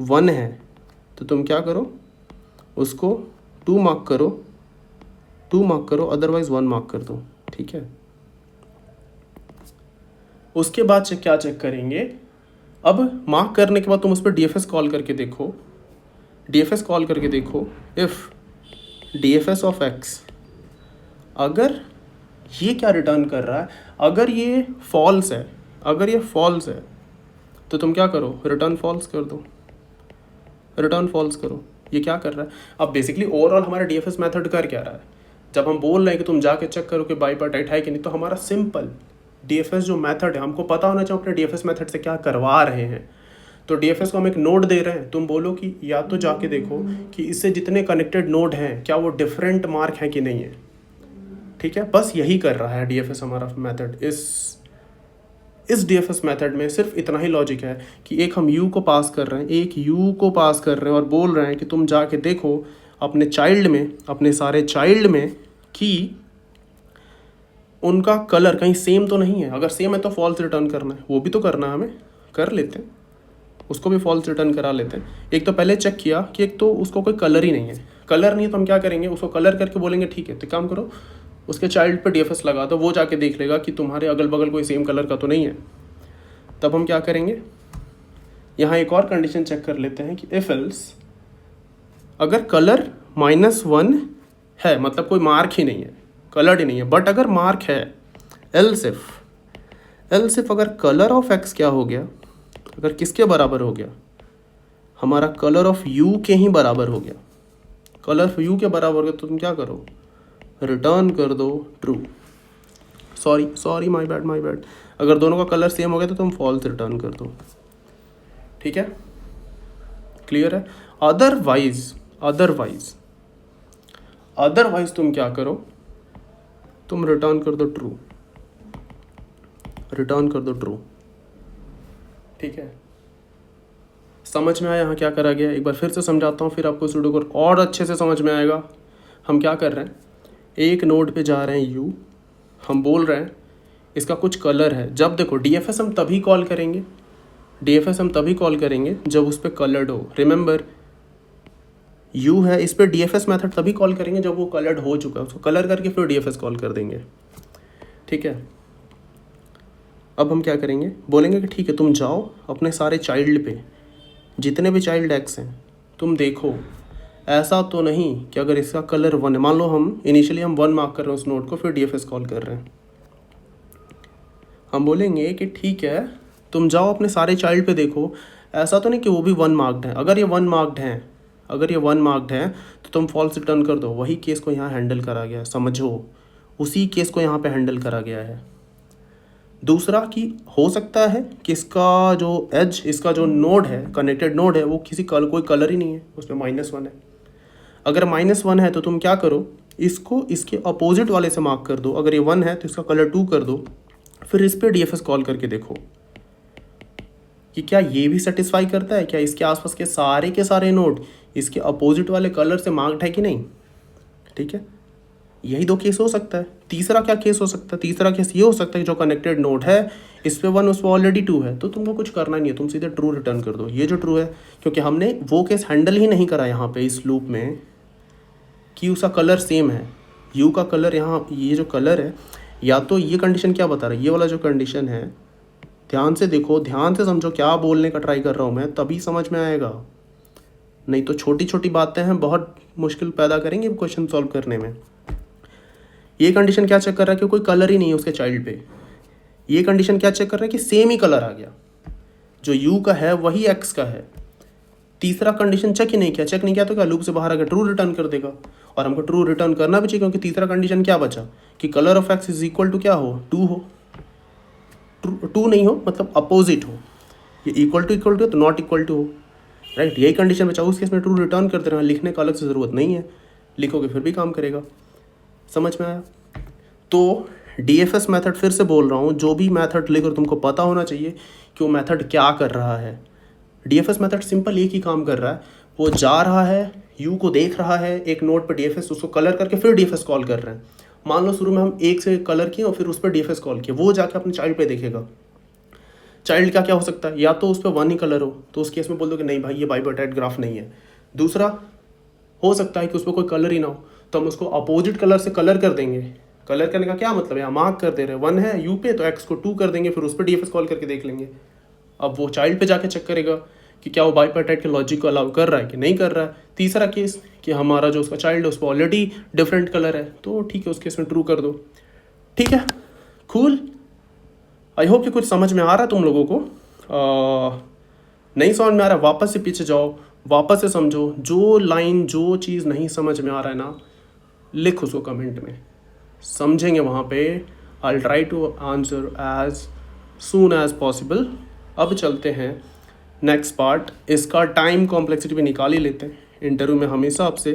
A: 1 है तो तुम क्या करो उसको 2 मार्क करो, 2 मार्क करो, अदरवाइज 1 मार्क कर दो। ठीक है, उसके बाद से क्या चेक करेंगे, अब मार्क करने के बाद तुम उस पर DFS कॉल करके देखो, DFS कॉल करके देखो इफ़ DFS ऑफ x, अगर ये क्या रिटर्न कर रहा है, अगर ये फॉल्स है, अगर ये फॉल्स है तो तुम क्या करो रिटर्न फॉल्स कर दो, रिटर्न फॉल्स करो। ये क्या कर रहा है, अब बेसिकली ओवरऑल हमारा DFS मेथड कर क्या रहा है, जब हम बोल रहे हैं कि तुम जाके चेक करो कि बाइपार्टाइट है कि नहीं, तो हमारा सिंपल DFS जो मेथड है हमको पता होना चाहिए अपने DFS मेथड से क्या करवा रहे हैं। तो DFS को हम एक नोड दे रहे हैं, तुम बोलो कि या तो जाके देखो कि इससे जितने कनेक्टेड नोड हैं क्या वो डिफरेंट मार्क हैं कि नहीं है। ठीक है, बस यही कर रहा है DFS हमारा मेथड। इस DFS मेथड में सिर्फ इतना ही लॉजिक है कि एक हम U को पास कर रहे हैं, एक U को पास कर रहे हैं और बोल रहे हैं कि तुम जाके देखो अपने चाइल्ड में, अपने सारे चाइल्ड में कि उनका कलर कहीं सेम तो नहीं है। अगर सेम है तो फॉल्स रिटर्न करना है, वो भी तो करना है हमें, कर लेते हैं, उसको भी फॉल्स रिटर्न करा लेते हैं। एक तो पहले चेक किया कि एक तो उसको कोई कलर ही नहीं है, कलर नहीं है तो हम क्या करेंगे उसको कलर करके बोलेंगे ठीक है तो काम करो उसके चाइल्ड पे DFS लगा दो, वो जाके देख लेगा कि तुम्हारे अगल बगल कोई सेम कलर का तो नहीं है। तब हम क्या करेंगे, यहाँ एक और कंडीशन चेक कर लेते हैं कि इफ एल्स, अगर कलर -1 है मतलब कोई मार्क ही नहीं है, कलर ही नहीं है, बट अगर मार्क है, एल्स इफ अगर कलर ऑफ x क्या हो गया, अगर किसके बराबर हो गया, हमारा कलर ऑफ U के ही बराबर हो गया, कलर ऑफ U के बराबर हो गया, तो तुम क्या करो रिटर्न कर दो ट्रू। सॉरी माय बैड, अगर दोनों का कलर सेम हो गया तो तुम फॉल्स रिटर्न कर दो। ठीक है, क्लियर है। अदरवाइज तुम क्या करो, तुम रिटर्न कर दो ट्रू, रिटर्न कर दो ट्रू। ठीक है, समझ में आया यहाँ क्या करा गया, एक बार फिर से समझाता हूँ, फिर आपको सुडोकोड और अच्छे से समझ में आएगा। हम क्या कर रहे हैं, एक नोड पे जा रहे हैं U, हम बोल रहे हैं इसका कुछ कलर है। जब देखो DFS हम तभी कॉल करेंगे, DFS हम तभी कॉल करेंगे जब उस पर कलर्ड हो। रिमेंबर U है, इस पर DFS मेथड तभी कॉल करेंगे जब वो कलर्ड हो चुका है, उसको कलर करके फिर DFS कॉल कर देंगे। ठीक है, अब हम क्या करेंगे, बोलेंगे कि ठीक है तुम जाओ अपने सारे चाइल्ड पे, जितने भी चाइल्ड x हैं तुम देखो ऐसा तो नहीं कि अगर इसका कलर 1 है, मान लो हम इनिशियली 1 मार्क कर रहे हैं उस नोड को, फिर DFS कॉल कर रहे हैं, हम बोलेंगे कि ठीक है तुम जाओ अपने सारे चाइल्ड पे देखो, ऐसा तो नहीं कि वो भी 1 मार्क्ड है। अगर ये 1 मार्क्ड हैं, अगर ये 1 मार्क्ड है तो तुम फॉल्स रिटर्न कर दो। वही केस को यहाँ हैंडल करा गया है, समझो उसी केस को यहाँ पे हैंडल करा गया है। दूसरा कि हो सकता है कि इसका जो एज, इसका जो नोड है, कनेक्टेड नोड है, वो कोई कलर ही नहीं है, उसमें -1 है। अगर -1 है तो तुम क्या करो, इसको इसके अपोजिट वाले से मार्क कर दो। अगर ये 1 है तो इसका कलर 2 कर दो, फिर इस पर DFS कॉल करके देखो कि क्या ये भी सेटिस्फाई करता है, क्या इसके आसपास के सारे नोड इसके अपोजिट वाले कलर से मार्क्ड है कि नहीं। ठीक है, यही 2 केस हो सकता है। तीसरा क्या केस हो सकता है, तीसरा केस ये हो सकता है कि जो कनेक्टेड नोड है इस पे 1, उस पर ऑलरेडी 2 है, तो तुमको कुछ करना नहीं है, तुम सीधे ट्रू रिटर्न कर दो। ये जो ट्रू है, क्योंकि हमने वो केस हैंडल ही नहीं करा यहाँ पे इस लूप में कि उसका कलर सेम है। यू का कलर, यहाँ ये जो कलर है, या तो ये कंडीशन क्या बता रहा है, ये वाला जो कंडीशन है, ध्यान से देखो, ध्यान से समझो क्या बोलने का ट्राई कर रहा हूँ मैं, तभी समझ में आएगा। नहीं तो छोटी छोटी बातें हैं, बहुत मुश्किल पैदा करेंगे क्वेश्चन सॉल्व करने में। ये कंडीशन क्या चेक कर रहा है कि कोई कलर ही नहीं है उसके चाइल्ड पे। ये कंडीशन क्या चेक कर रहा है कि सेम ही कलर आ गया, जो यू का है वही एक्स का है। तीसरा कंडीशन चेक ही नहीं किया, चेक नहीं किया तो क्या लूप से बाहर आकर ट्रू रिटर्न कर देगा। और हमको ट्रू रिटर्न करना भी चाहिए, क्योंकि तीसरा कंडीशन क्या बचा कि colour of x is equal to क्या हो, 2 हो। 2 नहीं हो मतलब अपोजिट हो, ये इक्वल टू तो नॉट इक्वल टू हो, राइट। यही कंडीशन बचा, उस केस में ट्रू रिटर्न करते रहना, लिखने का अलग से ज़रूरत नहीं है, लिखोगे फिर भी काम करेगा। समझ में आया। तो DFS मेथड, फिर से बोल रहा हूँ, जो भी मेथड लेकर तुमको पता होना चाहिए कि वो मेथड क्या कर रहा है। DFS मेथड सिंपल एक ही काम कर रहा है, वो जा रहा है, यू को देख रहा है एक नोट पर DFS, उसको कलर करके फिर DFS कॉल कर रहे हैं। मान लो शुरू में हम 1 से कलर किए और फिर उस पर DFS कॉल किया, वो जाके अपने चाइल्ड पे देखेगा। चाइल्ड का क्या हो सकता है, या तो उस पर 1 ही कलर हो, तो उस केस में बोल दो कि नहीं भाई ये बाइपर्टाइट ग्राफ नहीं है। दूसरा हो सकता है कि उस पर कोई कलर ही ना हो, तो हम उसको अपोजिट कलर से कलर कर देंगे। कलर करने का क्या मतलब है, मार्क कर दे रहे हैं, 1 है यू पे तो एक्स को 2 कर देंगे, फिर उस पर DFS कॉल करके देख लेंगे। अब वो चाइल्ड पे जाके चेक करेगा कि क्या वो बाइपर्टाइट के लॉजिक को अलाउ कर रहा है कि नहीं कर रहा है। तीसरा केस कि हमारा जो उसका चाइल्ड है उस पर ऑलरेडी डिफरेंट कलर है, तो ठीक है उस केस में ट्रू कर दो। ठीक है, कूल। आई होप कि कुछ समझ में आ रहा है तुम लोगों को। नहीं समझ में आ रहा है वापस से पीछे जाओ, वापस से समझो, जो लाइन जो चीज़ नहीं समझ में आ रहा है ना, लिख उसको कमेंट में, समझेंगे वहाँ पे। I try to answer as soon as possible. अब चलते हैं नेक्स्ट पार्ट, इसका टाइम कॉम्प्लेक्सिटी भी निकाल ही लेते हैं। इंटरव्यू में हमेशा आपसे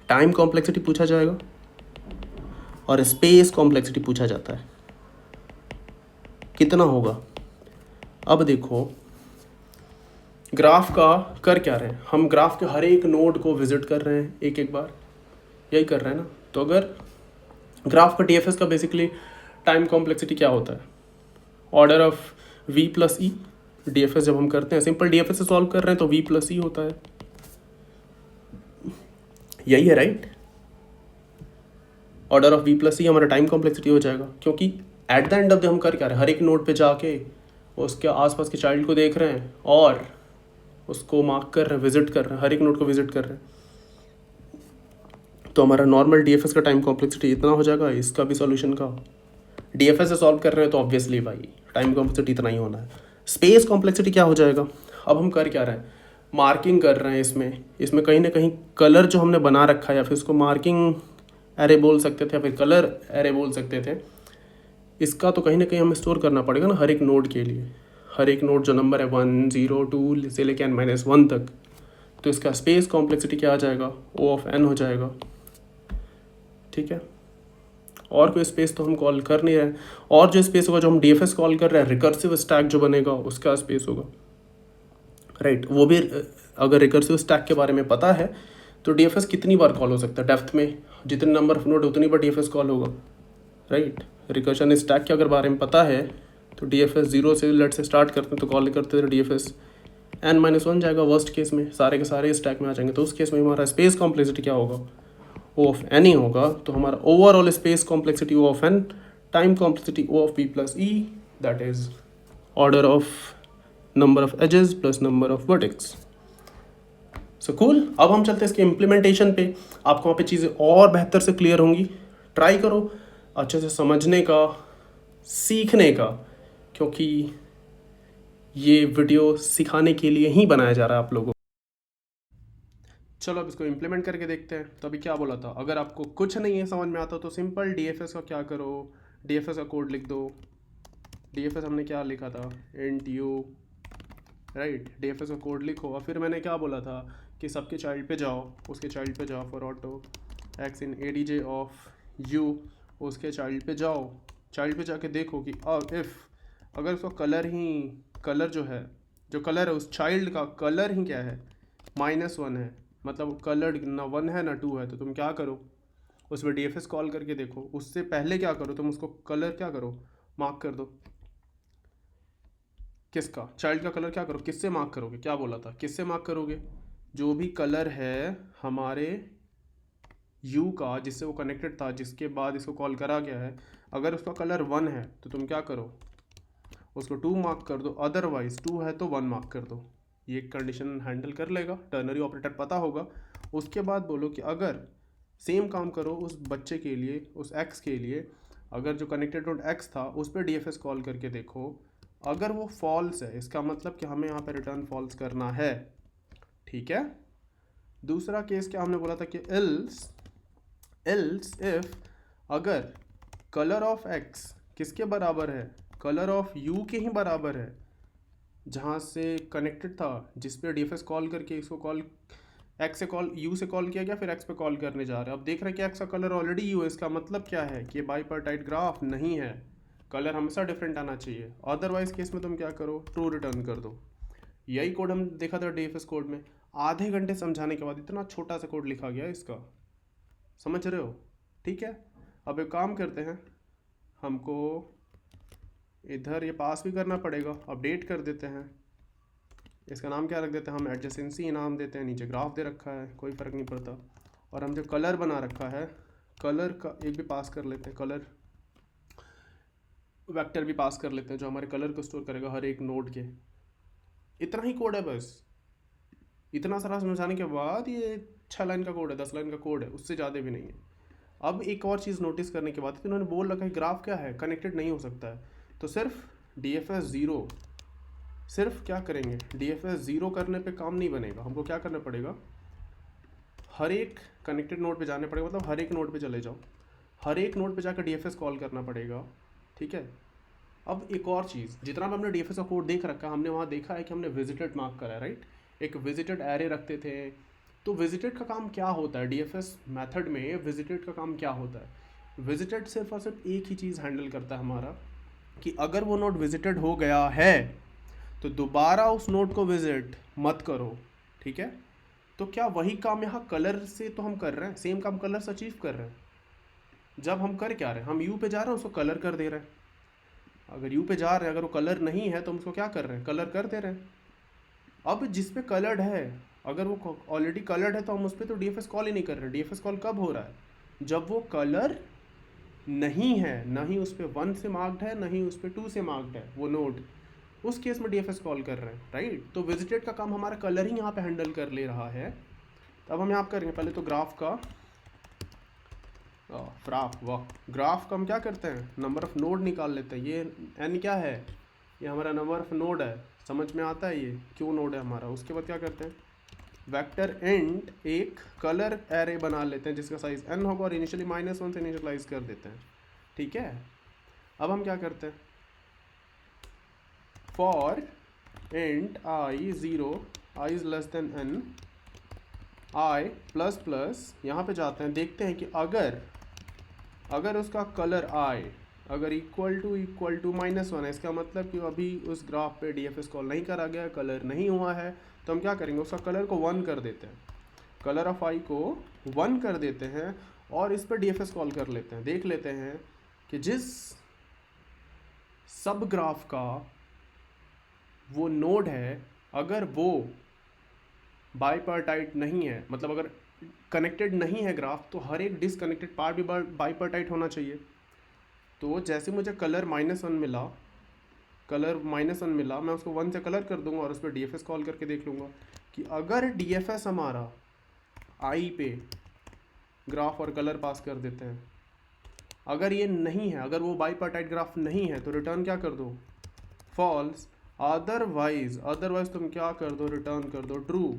A: टाइम कॉम्प्लेक्सिटी पूछा जाएगा और स्पेस कॉम्प्लेक्सिटी पूछा जाता है, कितना होगा। अब देखो ग्राफ का कर क्या रहे हैं हम, ग्राफ के हर एक नोड को विजिट कर रहे हैं एक एक बार, यही कर रहे हैं ना। तो अगर ग्राफ का DFS का बेसिकली टाइम कॉम्प्लेक्सिटी क्या होता है, order of V plus E. DFS जब हम करते हैं, सिंपल DFS से सॉल्व कर रहे हैं तो V प्लस ई होता है, यही है right. Order of V plus E हमारा टाइम कॉम्प्लेक्सिटी हो जाएगा, क्योंकि at the end of the हम कर क्या रहे हैं, हर एक नोड पे जाके उसके आसपास के चाइल्ड को देख रहे हैं और उसको मार्क कर रहे हैं, विजिट कर रहे हैं, हर एक नोड को विजिट कर रहे हैं। तो हमारा नॉर्मल DFS का टाइम कॉम्प्लेक्सिटी इतना हो जाएगा, इसका भी सॉल्यूशन का DFS से सॉल्व कर रहे हैं तो ऑब्वियसली भाई टाइम कॉम्प्लेक्सिटी इतना ही होना है। स्पेस कॉम्प्लेक्सिटी क्या हो जाएगा, अब हम कर क्या रहे हैं, मार्किंग कर रहे हैं। इसमें कहीं ना कहीं कलर जो हमने बना रखा है, या फिर उसको मार्किंग एरे बोल सकते थे या फिर कलर एरे बोल सकते थे, इसका तो कहीं ना कहीं हमें स्टोर करना पड़ेगा ना हर एक नोड के लिए। हर एक नोड जो नंबर है 1, 0, 2 से लेकर n-1 तक, तो इसका स्पेस कॉम्प्लेक्सिटी क्या आ जाएगा, O ऑफ n हो जाएगा। ठीक है, और कोई स्पेस तो हम कॉल कर नहीं रहे हैं, और जो स्पेस होगा जो हम DFS कॉल कर रहे हैं, रिकर्सिव स्टैक जो बनेगा उसका स्पेस होगा, राइट। वो भी अगर रिकर्सिव स्टैक के बारे में पता है तो DFS कितनी बार कॉल हो सकता है, डेप्थ में जितने नंबर ऑफ नोड उतनी बार DFS कॉल होगा, राइट। रिकर्शन स्टैक के अगर बारे में पता है तो DFS 0 से लेट से स्टार्ट करते हैं तो कॉल करते हैं DFS n-1 जाएगा वर्स्ट केस में, सारे के सारे स्टैक में आ जाएंगे। तो उस केस में हमारा स्पेस कॉम्प्लेक्सिटी क्या होगा, O ऑफ n ही होगा। तो हमारा overall space complexity O of n, time complexity O of V plus E, that is order of number of edges plus number of vertex. So cool. अब हम चलते हैं इसके इम्प्लीमेंटेशन पे, आपको वहाँ पे चीज़ें और बेहतर से क्लियर होंगी। ट्राई करो अच्छे से समझने का, सीखने का, क्योंकि ये वीडियो सिखाने के लिए ही बनाया जा रहा है आप लोगों को। चलो अब इसको इम्प्लीमेंट करके देखते हैं। तो अभी क्या बोला था, अगर आपको कुछ नहीं है समझ में आता तो सिंपल डीएफएस का क्या करो, डीएफएस का कोड लिख दो। डीएफएस हमने क्या लिखा था, इंट यू, राइट। डीएफएस का कोड लिखो और फिर मैंने क्या बोला था कि सबके चाइल्ड पे जाओ, उसके चाइल्ड पे जाओ for auto x in ADJ of you, उसके चाइल्ड पे जाओ, चाइल्ड पे जाके देखो कि इफ़ अगर उसका कलर जो है, जो कलर है उस चाइल्ड का कलर ही क्या है, -1 है, मतलब कलर ना 1 है ना 2 है, तो तुम क्या करो, उस पर डीएफएस कॉल करके देखो। उससे पहले क्या करो, तुम उसको कलर क्या करो, मार्क कर दो। किसका, चाइल्ड का कलर क्या करो, किससे मार्क करोगे, क्या बोला था, किससे मार्क करोगे, जो भी कलर है हमारे यू का जिससे वो कनेक्टेड था, जिसके बाद इसको कॉल करा गया है, अगर उसका कलर 1 है तो तुम क्या करो, उसको 2 मार्क कर दो, अदरवाइज 2 है तो 1 मार्क कर दो। ये कंडीशन हैंडल कर लेगा, टर्नरी ऑपरेटर पता होगा। उसके बाद बोलो कि अगर सेम काम करो उस बच्चे के लिए, उस एक्स के लिए, अगर जो कनेक्टेड नोड एक्स था उस पर डीएफएस कॉल करके देखो, अगर वो फॉल्स है इसका मतलब कि हमें यहाँ पे रिटर्न फॉल्स करना है, ठीक है। दूसरा केस क्या हमने बोला था कि एल्स इफ अगर कलर ऑफ एक्स किसके बराबर है, कलर ऑफ यू के ही बराबर है, जहाँ से कनेक्टेड था, जिस पे डीएफएस कॉल करके इसको कॉल एक्स से कॉल यू से कॉल किया गया, फिर एक्स पे कॉल करने जा रहे हैं। अब देख रहे हैं कि एक्स का कलर ऑलरेडी यू है, इसका मतलब क्या है कि बाईपार्टाइट ग्राफ नहीं है, कलर हमेशा डिफरेंट आना चाहिए। अदरवाइज केस में तुम क्या करो, ट्रू रिटर्न कर दो। यही कोड हम देखा था डीएफएस कोड में, आधे घंटे समझाने के बाद इतना छोटा सा कोड लिखा गया इसका, समझ रहे हो, ठीक है। अब एक काम करते हैं, हमको इधर ये पास भी करना पड़ेगा, अपडेट कर देते हैं, इसका नाम क्या रख देते हैं हम, एडजेसेंसी नाम देते हैं, नीचे ग्राफ दे रखा है, कोई फ़र्क नहीं पड़ता। और हम जो कलर बना रखा है, कलर का एक भी पास कर लेते हैं, कलर वेक्टर भी पास कर लेते हैं जो हमारे कलर को स्टोर करेगा हर एक नोड के। इतना ही कोड है बस, इतना सारा समझाने के बाद ये 6 लाइन का कोड है, 10 लाइन का कोड है, उससे ज़्यादा भी नहीं है। अब एक और चीज़ नोटिस करने के बाद, इन्होंने बोल रखा है ग्राफ क्या है, कनेक्टेड नहीं हो सकता है, तो सिर्फ डीएफएस 0, सिर्फ क्या करेंगे, डीएफएस 0 करने पे काम नहीं बनेगा, हमको क्या करना पड़ेगा, हर एक कनेक्टेड नोड पे जाने पड़ेगा, मतलब हर एक नोड पे चले जाओ, हर एक नोड पे जाकर डीएफएस कॉल करना पड़ेगा, ठीक है। अब एक और चीज़, जितना भी हमने डीएफएस का कोड देख रखा है, हमने वहाँ देखा है कि हमने विजिटेड मार्क करा है, राइट। एक विजिटेड एरे रखते थे, तो विजिटेड का काम क्या होता है, डीएफएस मेथड में विजिटेड का काम क्या होता है, विजिटेड सिर्फ और सिर्फ एक ही चीज़ हैंडल करता है हमारा, कि अगर वो नोड विजिटेड हो गया है तो दोबारा उस नोड को विजिट मत करो, ठीक है। तो क्या वही काम यहाँ कलर से तो हम कर रहे हैं, सेम काम कलर से अचीव कर रहे हैं। जब हम कर क्या रहे हैं, हम यू पे जा रहे हैं, उसको कलर कर दे रहे हैं। अगर यू पे जा रहे हैं, अगर वो कलर नहीं है तो हम उसको क्या कर रहे हैं, कलर कर दे रहे हैं। अब जिस पे कलर्ड है, अगर वो ऑलरेडी कलर्ड है तो हम उस पर तो डीएफएस कॉल ही नहीं कर रहे हैं। डीएफएस कॉल कब हो रहा है, जब वो कलर नहीं है, ना ही उस पर 1 से मार्क्ड है, ना ही उस पर 2 से मार्क्ड है वो नोड, उस केस में डीएफएस कॉल कर रहे हैं, राइट। तो विजिटेड का काम हमारा कलर ही यहाँ पे हैंडल कर ले रहा है। तो अब हम यहाँ करेंगे, पहले तो ग्राफ का ग्राफ का हम क्या करते हैं, नंबर ऑफ नोड निकाल लेते हैं। ये एन क्या है, ये हमारा नंबर ऑफ नोड है, समझ में आता है ये क्यों नोड है हमारा। उसके बाद क्या करते हैं, वेक्टर एंड एक कलर एरे बना लेते हैं जिसका साइज n होगा, और इनिशियली -1 से इनिशियलाइज कर देते हैं, ठीक है। अब हम क्या करते हैं, for and I 0 i is less than n, i plus plus, यहाँ पे जाते हैं, देखते हैं कि अगर उसका कलर i अगर इक्वल टू -1 है, इसका मतलब कि अभी उस ग्राफ पे डीएफएस कॉल नहीं करा गया, कलर नहीं हुआ है, तो हम क्या करेंगे, उसका कलर को 1 कर देते हैं, कलर ऑफ आई को 1 कर देते हैं, और इस पर डीएफएस कॉल कर लेते हैं। देख लेते हैं कि जिस सब ग्राफ का वो नोड है, अगर वो बाईपार्टाइट नहीं है, मतलब अगर कनेक्टेड नहीं है ग्राफ, तो हर एक डिसकनेक्टेड पार्ट भी बाईपार्टाइट होना चाहिए। तो जैसे मुझे कलर -1 मिला, मैं उसको 1 से कलर कर दूंगा और उस पर डीएफएस कॉल करके देख लूँगा कि अगर डीएफएस हमारा आई पे ग्राफ और कलर पास कर देते हैं, अगर ये नहीं है, अगर वो बाईपार्टाइट ग्राफ नहीं है, तो रिटर्न क्या कर दो, फॉल्स। अदरवाइज तुम क्या कर दो, रिटर्न कर दो ट्रू।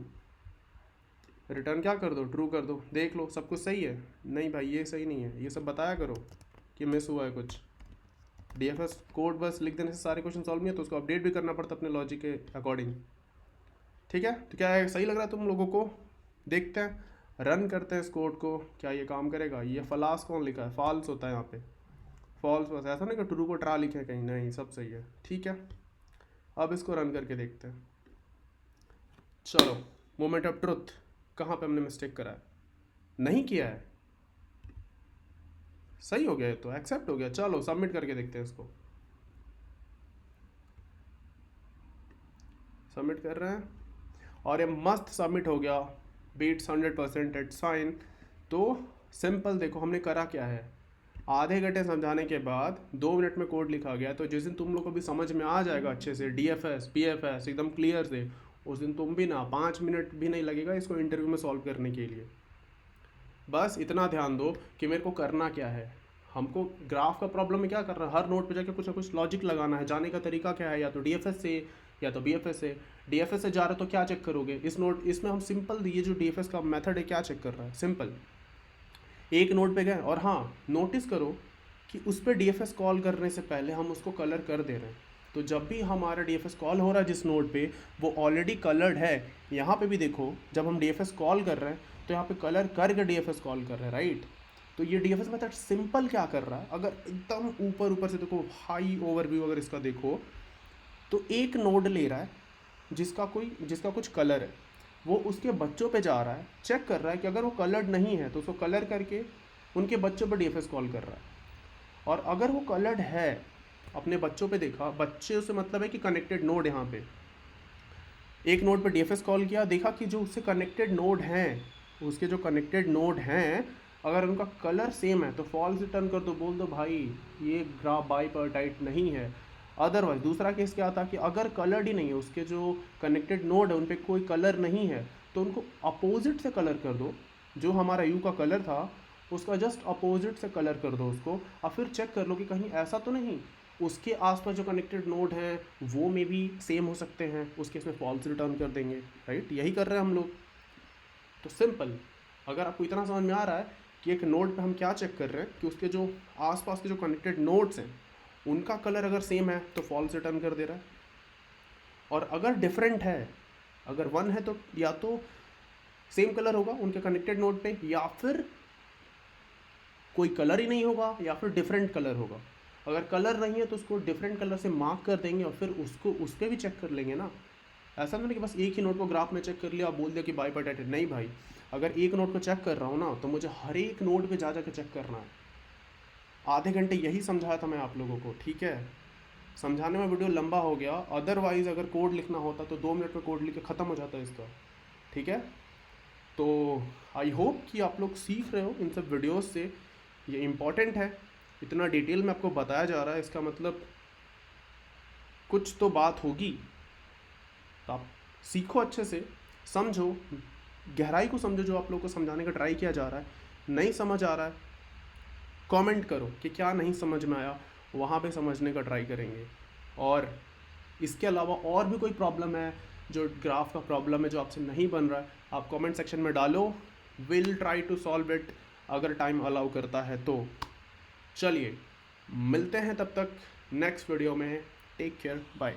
A: रिटर्न क्या कर दो, ट्रू कर दो, देख लो सब कुछ सही है। नहीं भाई ये सही नहीं है, ये सब बताया करो कि मिस हुआ है कुछ। डीएफएस कोड बस लिख देने से सारे क्वेश्चन सॉल्व नहीं है, तो उसको अपडेट भी करना पड़ता अपने लॉजिक के अकॉर्डिंग। ठीक है, तो क्या है, सही लग रहा है तुम लोगों को? देखते हैं, रन करते हैं इस कोड को, क्या ये काम करेगा। ये फलास कौन लिखा है, फॉल्स होता है यहाँ पे, फॉल्स। बस ऐसा नहीं कि ट्रू को ट्रा लिखे कहीं, नहीं सब सही है। ठीक है, अब इसको रन करके देखते हैं। चलो, मोमेंट ऑफ ट्रुथ, कहाँ पे हमने मिस्टेक करा है, नहीं किया है, सही हो गया, ये तो एक्सेप्ट हो गया। चलो सबमिट करके देखते हैं इसको। सबमिट कर रहे हैं और ये मस्त सबमिट हो गया, बीट्स 100% एट साइन। तो सिंपल देखो हमने करा क्या है, आधे घंटे समझाने के बाद 2 मिनट में कोड लिखा गया। तो जिस दिन तुम लोग को भी समझ में आ जाएगा अच्छे से डीएफएस पीएफएस एकदम क्लियर से, उस दिन तुम भी ना 5 मिनट भी नहीं लगेगा इसको इंटरव्यू में सॉल्व करने के लिए। बस इतना ध्यान दो कि मेरे को करना क्या है। हमको ग्राफ का प्रॉब्लम में क्या करना है, हर नोट पे जाके कुछ ना कुछ लॉजिक लगाना है। जाने का तरीका क्या है, या तो डीएफएस से या तो बीएफएस से। डीएफएस से जा रहे हो तो क्या चेक करोगे, इस नोट इसमें हम सिंपल, ये जो डीएफएस का मेथड है क्या चेक कर रहा है, सिंपल एक नोट पे गए और हाँ नोटिस करो कि उस पर डीएफएस कॉल करने से पहले हम उसको कलर कर दे रहे हैं। तो जब भी हमारा डीएफएस कॉल हो रहा है जिस नोड पे, वो ऑलरेडी कलर्ड है। यहाँ पे भी देखो, जब हम डीएफएस कॉल कर रहे हैं तो यहाँ पे कलर करके डीएफएस कॉल कर रहे हैं, राइट। तो ये डीएफएस मेथड सिंपल क्या कर रहा है, अगर एकदम ऊपर ऊपर से देखो, हाई ओवरव्यू अगर इसका देखो, तो एक नोड ले रहा है जिसका कुछ कलर है, वो उसके बच्चों पे जा रहा है, चेक कर रहा है कि अगर वो कलर्ड नहीं है तो उसको कलर करके उनके बच्चों पर डीएफएस कॉल कर रहा है। और अगर वो कलर्ड है, अपने बच्चों पे देखा, बच्चे से मतलब है कि कनेक्टेड नोड, यहाँ पे एक नोड पे डीएफएस कॉल किया, देखा कि जो उससे कनेक्टेड नोड हैं, उसके जो कनेक्टेड नोड हैं अगर उनका कलर सेम है तो फॉल्स रिटर्न कर दो, बोल दो भाई ये ग्राफ बाइपर्टाइट नहीं है। अदरवाइज दूसरा केस क्या था कि अगर कलर्ड ही नहीं है, उसके जो कनेक्टेड नोड है उन पर कोई कलर नहीं है, तो उनको अपोजिट से कलर कर दो। जो हमारा यू का कलर था उसका जस्ट अपोजिट से कलर कर दो उसको, और फिर चेक कर लो कि कहीं ऐसा तो नहीं उसके आसपास जो कनेक्टेड नोड हैं वो में भी सेम हो सकते हैं, उस केस में फॉल्स रिटर्न कर देंगे, राइट। यही कर रहे हैं हम लोग। तो सिंपल, अगर आपको इतना समझ में आ रहा है कि एक नोड पे हम क्या चेक कर रहे हैं कि उसके जो आसपास के जो कनेक्टेड नोड्स हैं उनका कलर अगर सेम है तो फॉल्स रिटर्न कर दे रहा है, और अगर डिफरेंट है, अगर 1 है तो या तो सेम कलर होगा उनके कनेक्टेड नोड पे, या फिर कोई कलर ही नहीं होगा, या फिर डिफरेंट कलर होगा। अगर कलर नहीं है तो उसको डिफरेंट कलर से मार्क कर देंगे और फिर उसको उस पर भी चेक कर लेंगे ना। ऐसा नहीं कि बस एक ही नोट को ग्राफ में चेक कर लिया और बोल दिया कि बाइपर्टाइट है। नहीं भाई, अगर एक नोट को चेक कर रहा हूँ ना तो मुझे हर एक नोट पे जा के चेक करना है। आधे घंटे यही समझाया था मैं आप लोगों को, ठीक है। समझाने में वीडियो लंबा हो गया, अदरवाइज़ अगर कोड लिखना होता तो 2 मिनट में कोड लिख के ख़त्म हो जाता इसका, ठीक है। तो आई होप कि आप लोग सीख रहे हो इन सब वीडियोज़ से, ये इम्पॉर्टेंट है। इतना डिटेल में आपको बताया जा रहा है, इसका मतलब कुछ तो बात होगी। तो आप सीखो अच्छे से, समझो, गहराई को समझो जो आप लोग को समझाने का ट्राई किया जा रहा है। नहीं समझ आ रहा है, कमेंट करो कि क्या नहीं समझ में आया, वहाँ पे समझने का ट्राई करेंगे। और इसके अलावा और भी कोई प्रॉब्लम है, जो ग्राफ का प्रॉब्लम है जो आपसे नहीं बन रहा है, आप कमेंट सेक्शन में डालो, will try to solve it अगर टाइम अलाउ करता है तो। चलिए मिलते हैं तब तक नेक्स्ट वीडियो में, टेक केयर, बाय।